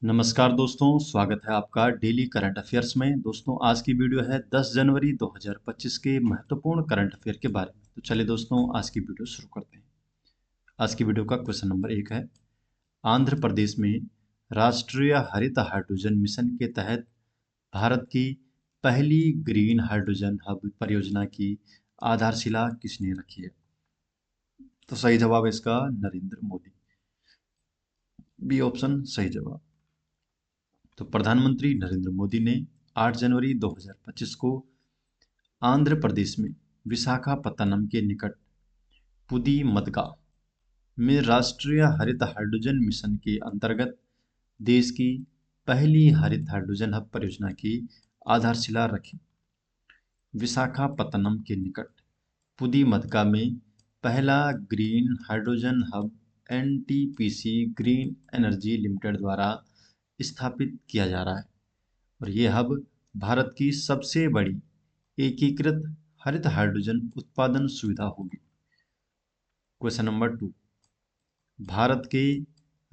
नमस्कार दोस्तों, स्वागत है आपका डेली करंट अफेयर्स में। दोस्तों, आज की वीडियो है 10 जनवरी 2025 के महत्वपूर्ण करंट अफेयर के बारे में। तो चलिए दोस्तों, आज की वीडियो शुरू करते हैं। आज की वीडियो का क्वेश्चन नंबर 1 है, आंध्र प्रदेश में राष्ट्रीय हरित हाइड्रोजन मिशन के तहत भारत की पहली ग्रीन हाइड्रोजन हब परियोजना की आधारशिला किसने रखी है? तो सही जवाब है इसका नरेंद्र मोदी। बी ऑप्शन सही जवाब। तो प्रधानमंत्री नरेंद्र मोदी ने 8 जनवरी 2025 को आंध्र प्रदेश में विशाखापत्तनम के निकट पुदीमदगा में राष्ट्रीय हरित हाइड्रोजन मिशन के अंतर्गत देश की पहली हरित हाइड्रोजन हब परियोजना की आधारशिला रखी। विशाखापत्तनम के निकट पुदीमदगा में पहला green hydrogen hub NTPC green energy limited द्वारा स्थापित किया जा रहा है और ये हब भारत की सबसे बड़ी एकीकृत हरित हाइड्रोजन उत्पादन सुविधा होगी। क्वेश्चन नंबर 2, भारत के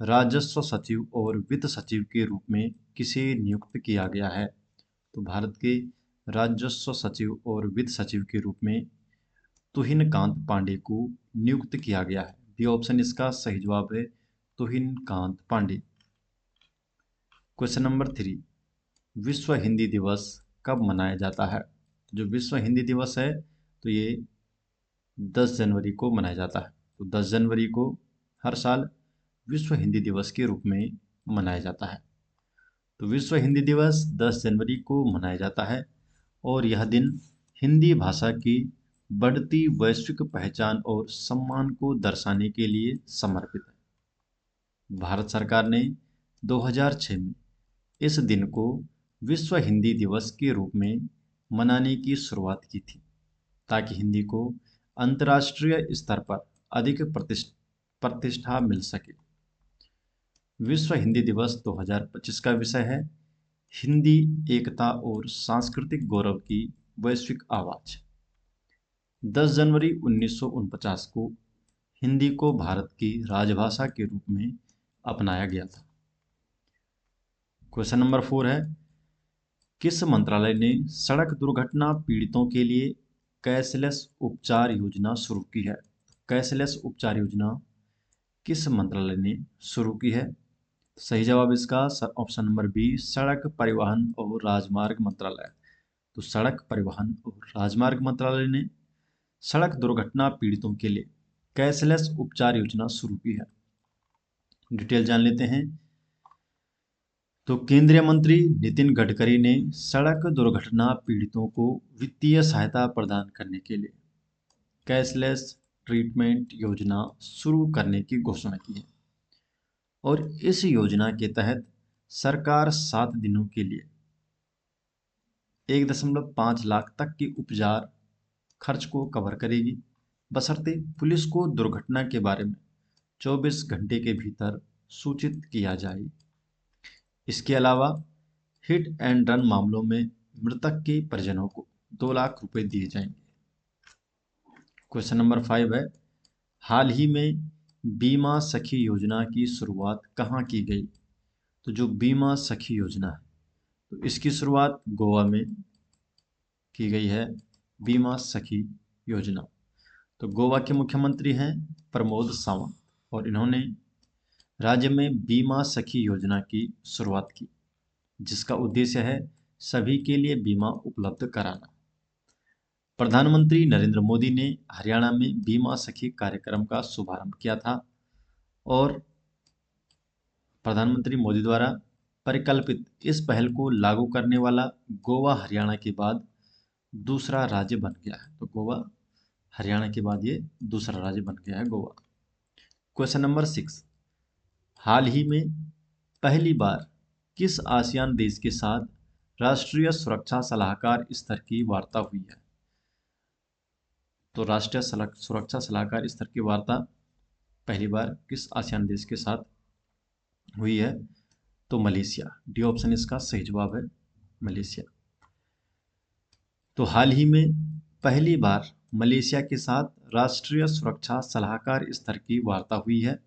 राजस्व सचिव और वित्त सचिव के रूप में किसे नियुक्त किया गया है? तो भारत के राजस्व सचिव और वित्त सचिव के रूप में तुहिन कांत पांडे को नियुक्त किया गया है। बी ऑप्शन इसका सही जवाब है, तुहिन कांत पांडे। क्वेश्चन नंबर 3, विश्व हिंदी दिवस कब मनाया जाता है? जो विश्व हिंदी दिवस है तो ये 10 जनवरी को मनाया जाता है। तो 10 जनवरी को हर साल विश्व हिंदी दिवस के रूप में मनाया जाता है। तो विश्व हिंदी दिवस 10 जनवरी को मनाया जाता है और यह दिन हिंदी भाषा की बढ़ती वैश्विक पहचान और सम्मान को दर्शाने के लिए समर्पित है। भारत सरकार ने 2006 में इस दिन को विश्व हिंदी दिवस के रूप में मनाने की शुरुआत की थी ताकि हिंदी को अंतर्राष्ट्रीय स्तर पर अधिक प्रतिष्ठा मिल सके। विश्व हिंदी दिवस 2025 का विषय है हिंदी एकता और सांस्कृतिक गौरव की वैश्विक आवाज। 10 जनवरी 1949 को हिंदी को भारत की राजभाषा के रूप में अपनाया गया था। क्वेश्चन नंबर 4 है, किस मंत्रालय ने सड़क दुर्घटना पीड़ितों के लिए कैशलेस उपचार योजना शुरू की है? कैशलेस उपचार योजना किस मंत्रालय ने शुरू की है? सही जवाब इसका ऑप्शन नंबर बी, सड़क परिवहन और राजमार्ग मंत्रालय। तो सड़क परिवहन और राजमार्ग मंत्रालय ने सड़क दुर्घटना पीड़ितों के लिए कैशलेस उपचार योजना शुरू की है। डिटेल जान लेते हैं। तो केंद्रीय मंत्री नितिन गडकरी ने सड़क दुर्घटना पीड़ितों को वित्तीय सहायता प्रदान करने के लिए कैशलेस ट्रीटमेंट योजना शुरू करने की घोषणा की है और इस योजना के तहत सरकार 7 दिनों के लिए 1.5 लाख तक की उपचार खर्च को कवर करेगी, बशर्ते पुलिस को दुर्घटना के बारे में 24 घंटे के भीतर सूचित किया जाए। इसके अलावा हिट एंड रन मामलों में मृतक के परिजनों को 2 लाख रुपए दिए जाएंगे। क्वेश्चन नंबर 5 है, हाल ही में बीमा सखी योजना की शुरुआत कहाँ की गई? तो जो बीमा सखी योजना है तो इसकी शुरुआत गोवा में की गई है। बीमा सखी योजना, तो गोवा के मुख्यमंत्री हैं प्रमोद सावंत और इन्होंने राज्य में बीमा सखी योजना की शुरुआत की जिसका उद्देश्य है सभी के लिए बीमा उपलब्ध कराना। प्रधानमंत्री नरेंद्र मोदी ने हरियाणा में बीमा सखी कार्यक्रम का शुभारंभ किया था और प्रधानमंत्री मोदी द्वारा परिकल्पित इस पहल को लागू करने वाला गोवा हरियाणा के बाद दूसरा राज्य बन गया है। तो गोवा हरियाणा के बाद ये दूसरा राज्य बन गया है गोवा। क्वेश्चन नंबर 6, हाल ही में पहली बार किस आसियान देश के साथ राष्ट्रीय सुरक्षा सलाहकार स्तर की वार्ता हुई है? तो राष्ट्रीय सुरक्षा सलाहकार स्तर की वार्ता पहली बार किस आसियान देश के साथ हुई है? तो मलेशिया। डी ऑप्शन इसका सही जवाब है, मलेशिया। तो हाल ही में पहली बार मलेशिया के साथ राष्ट्रीय सुरक्षा सलाहकार स्तर की वार्ता हुई है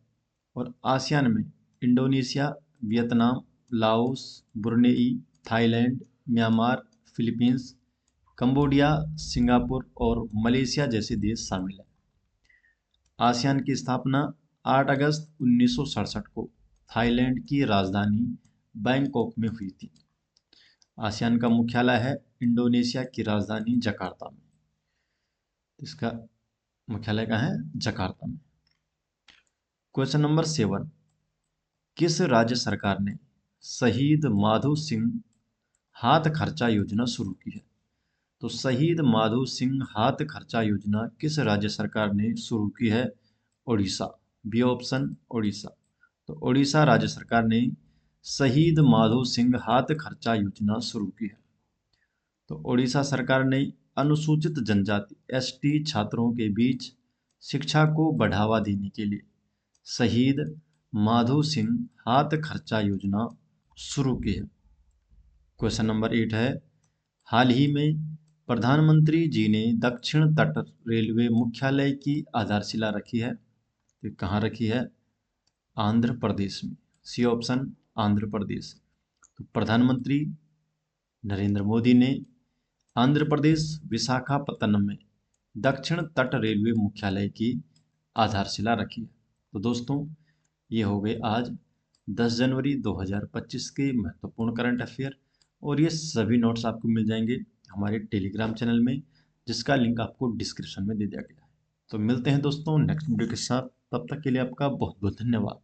और आसियान में Indonesia, Vietnam Laos, Brunei, Thailand, Myanmar, Philippines, Cambodia, Singapore और मलेशिया जैसे देश शामिल हैं। आसियान की स्थापना 8 अगस्त 1967 को थाईलैंड की राजधानी बैंकॉक में हुई थी। आसियान का मुख्यालय है इंडोनेशिया की राजधानी जकार्ता में। इसका मुख्यालय कहाँ है? जकार्ता में। क्वेश्चन नंबर 7, किस राज्य सरकार ने शहीद माधो सिंह हाथ खर्चा योजना शुरू की है? तो शहीद माधो सिंह हाथ खर्चा योजना किस राज्य सरकार ने शुरू की है? ओडिशा। B option Odisha. तो ओडिशा राज्य सरकार ने शहीद माधो सिंह हाथ खर्चा योजना शुरू की है। तो ओडिशा सरकार ने अनुसूचित जनजाति एसटी छात्रों के बीच शिक्षा को बढ़ावा देने के लिए शहीद माधो सिंह हाथ खर्चा योजना शुरू की है। क्वेश्चन नंबर 8 है, हाल ही में प्रधानमंत्री जी ने दक्षिण तट रेलवे मुख्यालय की आधारशिला रखी है। तो कहाँ रखी है? आंध्र प्रदेश में। C option Andhra Pradesh. तो प्रधानमंत्री नरेंद्र मोदी ने आंध्र प्रदेश विशाखापत्तनम में दक्षिण तट रेलवे मुख्यालय की आधारशिला रखी है। तो दोस्तों, ये हो गए आज 10 जनवरी 2025 के महत्वपूर्ण करंट अफेयर, और ये सभी नोट्स आपको मिल जाएंगे हमारे टेलीग्राम चैनल में, जिसका लिंक आपको डिस्क्रिप्शन में दे दिया गया है। तो मिलते हैं दोस्तों नेक्स्ट वीडियो के साथ, तब तक के लिए आपका बहुत बहुत धन्यवाद।